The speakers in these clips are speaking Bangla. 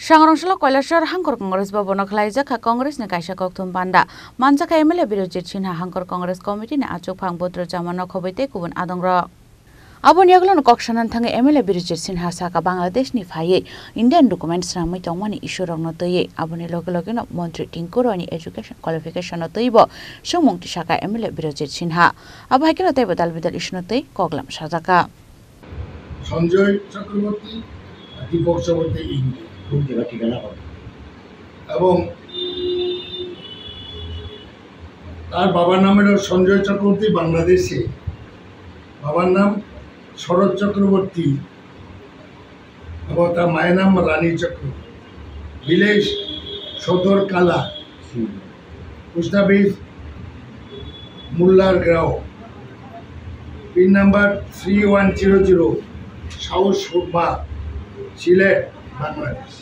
Sangrongshalo Koilashar Hangkor Congress Babona Klaijaka Congress ne Kaisha Koktum Banda Manjaka MLA Birojit Sinha Hangkor Congress Committee ne Achuk Phangbotra Jamano Khobite Kubun Adongra Abon Yaglon Kokshanan Thang MLA Birojit Sinha Saka Bangladesh ni Faye Indian documents Ramai Tongwani issue of Notoye Abone Lokalogino Montri Tinkuro ni education qualification of Toibo Shumung Tishaka MLA Birojit Sinha Abakino Tebo Dalvidal Ishnote Koglam Shazaka Sanjay Chakraborty Deepak Chakraborty এবং তার বাবার নাম হলো সঞ্জয় চক্রবর্তী বাংলাদেশে বাবার নাম শরৎ চক্রবর্তী এবং তার মায়ের নাম রানী চক্রবর্তী ভিলেজ সদর কালা পোস্ট অফিস মুল্লার গ্রাও pin number 3100 south Surma Sylhet Bangladesh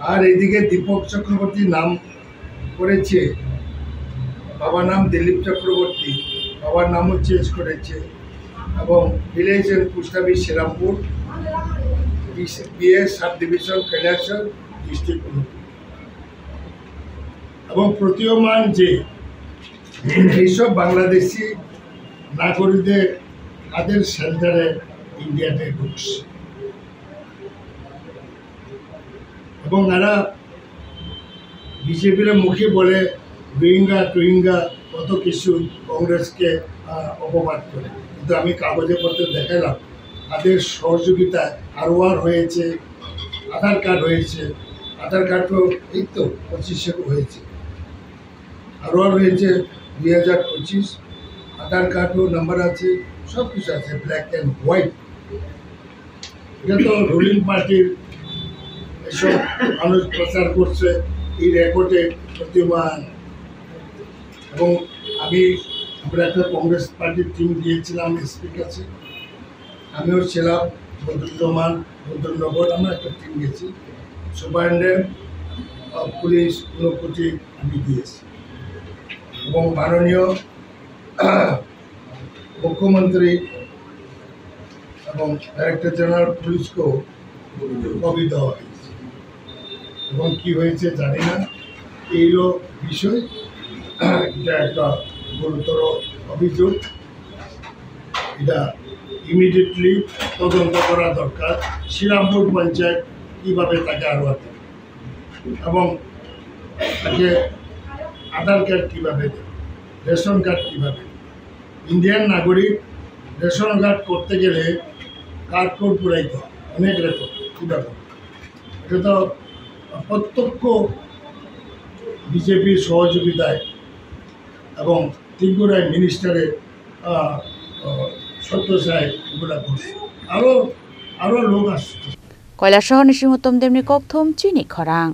আর এদিকে দীপক চক্রবর্তী নাম করেছে বাবার নাম দিলীপ চক্রবর্তী বাবার নামও চেঞ্জ করেছে এবং village and post office Srirampur BS sub division Kailashahar district এবং প্রতীয়মান যে এইসব বাংলাদেশি নাগরিকদের তাদের সেন্টারে ইন্ডিয়াতে ঢুকছে এবং এরা বিজেপির মুখে বলে রোহিঙ্গা কত কিছু কংগ্রেসকে অপবাদ করে কিন্তু আমি কাগজে পত্রে দেখালাম তাদের সহযোগিতায় আরওয়ার হয়েছে আধার কার্ড হয়েছে আধার কার্ডও এই তো 25 হয়েছে আরওয়ার হয়েছে 2025 আধার কার্ডও নাম্বার আছে সব কিছু আছে ব্ল্যাক অ্যান্ড হোয়াইট এটা তো রুলিং পার্টির এসব মানুষ প্রচার করছে এই রেকর্ডে প্রতিমান এবং আমরা একটা কংগ্রেস পার্টির টিম দিয়েছিলাম এসপির কাছে আমিও ছিলাম বদরুজ্জামান বদরনগর আমরা একটা টিম গেছি সুপারিনটেন্ডেন্ট পুলিশ ঊনকোটি আমি দিয়েছি এবং মাননীয় মুখ্যমন্ত্রী এবং ডাইরেক্টর জেনারেল পুলিশকেও কপি দেওয়া হয়েছে এবং কি হয়েছে জানি না এইগুলো বিষয় এটা একটা গুরুতর অভিযোগ এটা ইমিডিয়েটলি তদন্ত করা দরকার শ্রীরামপুর পঞ্চায়েত কীভাবে তাকে আরও এবং তাকে আধার কার্ড কীভাবে দেবে রেশন কার্ড কীভাবে ইন্ডিয়ান নাগরিক রেশন কার্ড করতে গেলে কার্ড কোড পুরাইতে হয় অনেক রেকর্ড কীভাবে এটা তো প্রত্যক্ষ বিজেপির সহযোগিতায় এবং ত্রিপুরায় মিনিস্টারের সত্যসায় এগুলা করছে আরও লোক আসছে কৈলাসহর নিশিমুত্তম দেবনি ককথম চিনি খরাং